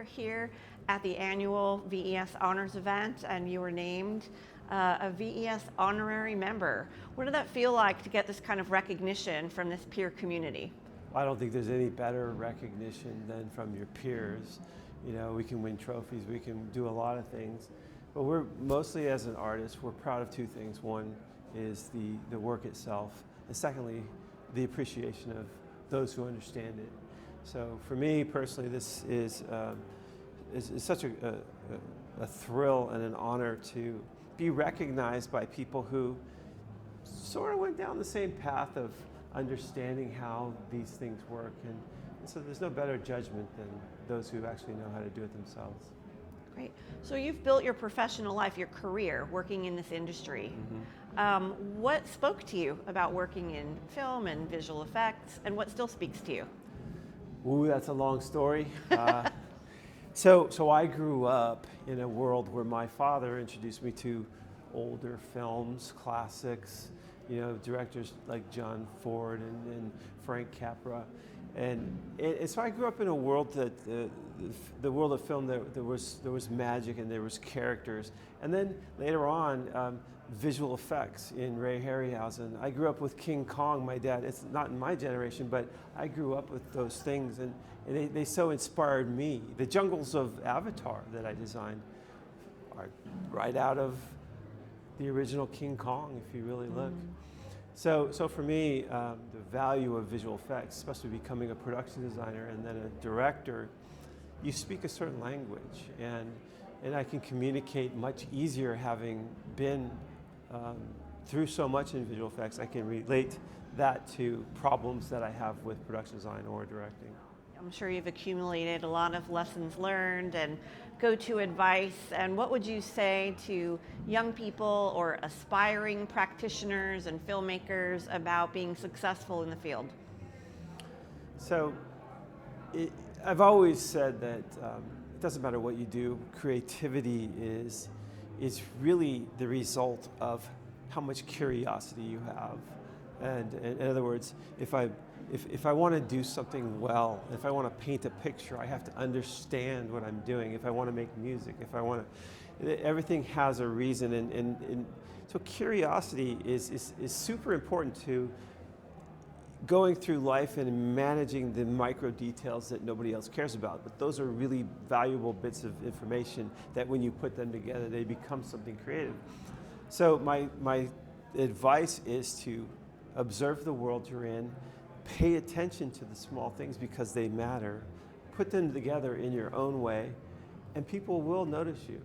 are here at the annual VES Honors event, and you were named a VES Honorary Member. What did that feel like to get this kind of recognition from this peer community? I don't think there's any better recognition than from your peers. You know, we can win trophies, we can do a lot of things, but we're mostly, as an artist, we're proud of two things. One is the work itself, and secondly, the appreciation of those who understand it. So for me personally, this is such a thrill and an honor to be recognized by people who sort of went down the same path of understanding how these things work. And so there's no better judgment than those who actually know how to do it themselves. Great. So you've built your professional life, your career, working in this industry. Mm-hmm. What spoke to you about working in film and visual effects, and what still speaks to you? Ooh, that's a long story. So I grew up in a world where my father introduced me to older films, classics, you know, directors like John Ford and Frank Capra. And so I grew up in a world that the world of film, there was magic and there was characters. And then later on, visual effects in Ray Harryhausen. I grew up with King Kong, my dad. It's not in my generation, but I grew up with those things, and they so inspired me. The jungles of Avatar that I designed are right out of the original King Kong, if you really look. So for me, the value of visual effects, especially becoming a production designer and then a director, you speak a certain language, and I can communicate much easier having been through so much in visual effects. I can relate that to problems that I have with production design or directing. I'm sure you've accumulated a lot of lessons learned and go-to advice. And what would you say to young people or aspiring practitioners and filmmakers about being successful in the field? So I've always said that it doesn't matter what you do, creativity is really the result of how much curiosity you have. And in other words, if I want to do something well, if I want to paint a picture, I have to understand what I'm doing. If I want to make music, everything has a reason. And so curiosity is super important to going through life and managing the micro details that nobody else cares about. But those are really valuable bits of information that when you put them together, they become something creative. So my advice is to observe the world you're in, pay attention to the small things because they matter, put them together in your own way, and people will notice you.